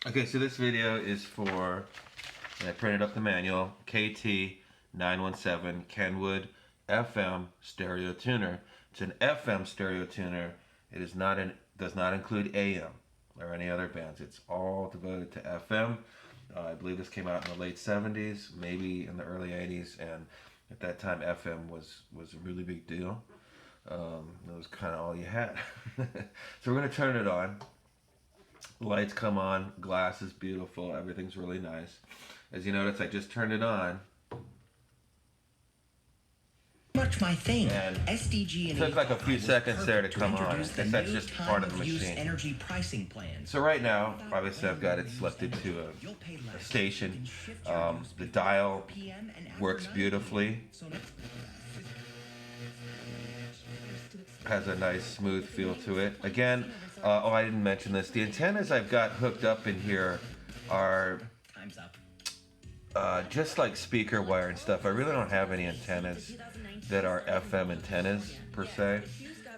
Okay, so this video is for, and I printed up the manual, KT-917 Kenwood FM stereo tuner. It's an FM stereo tuner. It is not does not include AM or any other bands. It's all devoted to FM. I believe this came out in the late 70s, maybe in the early 80s, and at that time FM was a really big deal. It was kind of all you had. So we're going to turn it on. Lights come on, glass is beautiful, everything's really nice. As you notice, I just turned it on. Much my thing. And SDG and took like a few seconds there to come on. I guess that's just part of the machine. Energy pricing plan. So right now, obviously I've got it selected to a station. The dial works beautifully. Has a nice smooth feel to it. Again, oh, I didn't mention this. The antennas I've got hooked up in here are just like speaker wire and stuff. I really don't have any antennas that are FM antennas per se,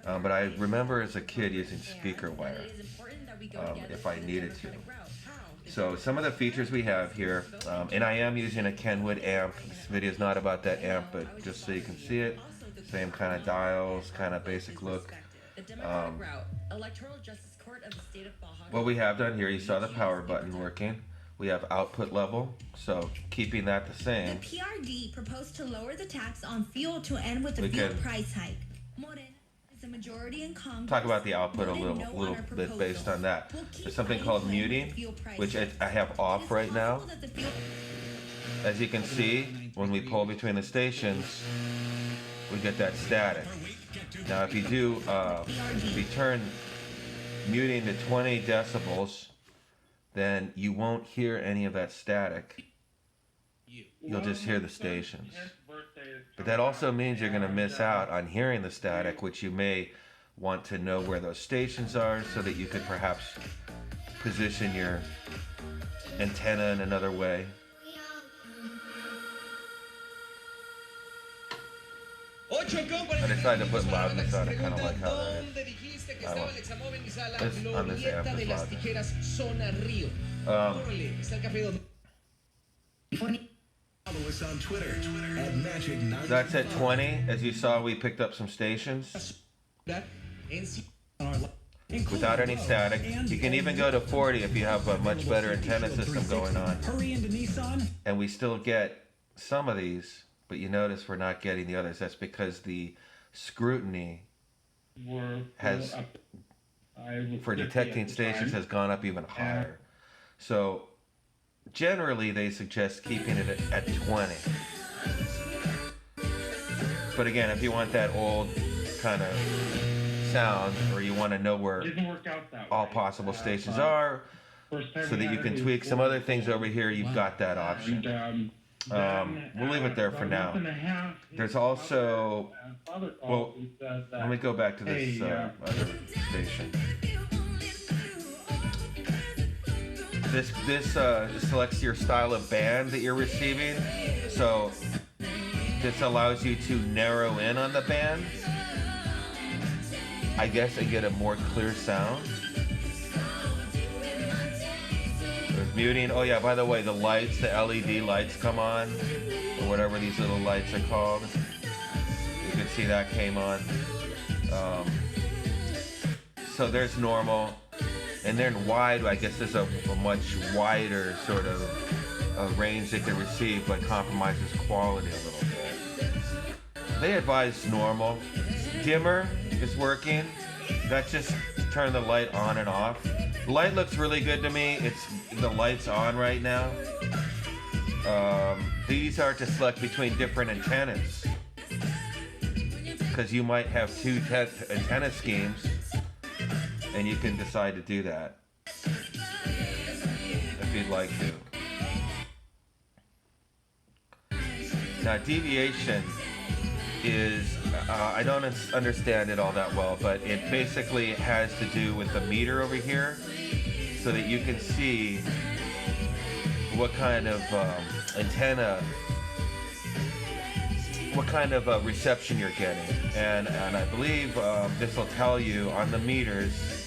but I remember as a kid using speaker wire if I needed to. So some of the features we have here, and I am using a Kenwood amp. This video is not about that amp, but just so you can see it. Same kind of dials, kind of basic look. What we have done here, you saw the power button working. We have output level, so keeping that the same. The PRD proposed to lower the tax on fuel to end with the fuel price hike. Morena is the majority in Congress. Talk about the output a little bit based on that. There's something called muting, which I have off right now. As you can see, when we pull between the stations, we get that static. Now if you do, if you turn muting to 20 decibels, then you won't hear any of that static. You'll just hear the stations. But that also means you're going to miss out on hearing the static, which you may want to know where those stations are so that you could perhaps position your antenna in another way. I decided to put loudness on. I kind of like how that is. On this amp is Follow us on Twitter at Magic917. That's at 20. As you saw, we picked up some stations without any static. You can even go to 40 if you have a much better antenna system going on. And we still get some of these, but you notice we're not getting the others. That's because the scrutiny has, for detecting stations, has gone up even higher. So generally they suggest keeping it at 20. But again, if you want that old kind of sound, or you want to know where all possible stations are so that you can tweak some other things over here, you've got that option. We'll leave it there for now. There's also, well, let me go back to this other station. This selects your style of band that you're receiving. So this allows you to narrow in on the band, I guess, and get a more clear sound. There's muting. Oh yeah, by the way, the lights, the LED lights come on, or whatever these little lights are called. You can see that came on. So there's normal. And then wide, I guess there's a much wider sort of range they can receive, but compromises quality a little bit. They advise normal. Dimmer is working. That's just turn the light on and off. The light looks really good to me. The light's on right now. These are to select between different antennas, because you might have two antenna schemes, and you can decide to do that if you'd like to. Now deviation is, I don't understand it all that well, but it basically has to do with the meter over here, so that you can see what kind of antenna, what kind of reception you're getting. And I believe this will tell you on the meters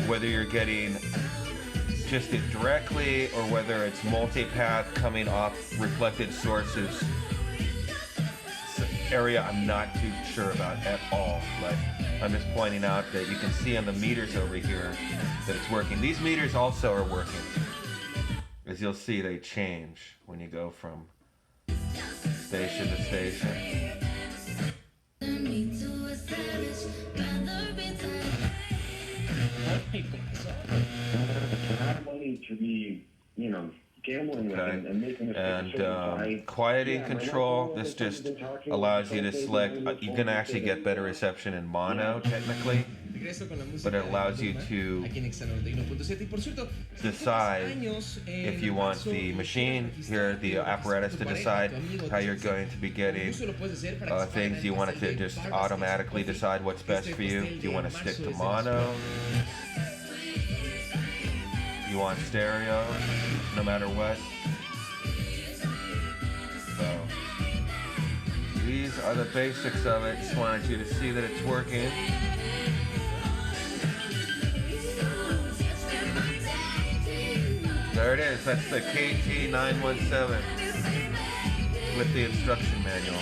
whether you're getting just it directly or whether it's multipath coming off reflected sources. Area I'm not too sure about at all, but I'm just pointing out that you can see on the meters over here that it's working. These meters also are working. As you'll see, they change when you go from station to station. Money to be, gambling with Okay. and making a And quieting control, this just allows you to select, you can actually get better reception in mono technically, but it allows you to decide if you want the machine here, the apparatus to decide how you're going to be getting things. You want it to just automatically decide what's best for you. Do you want to stick to mono? You want stereo, no matter what. So these are the basics of it. Just wanted you to see that it's working. There it is. That's the KT-917 with the instruction manual.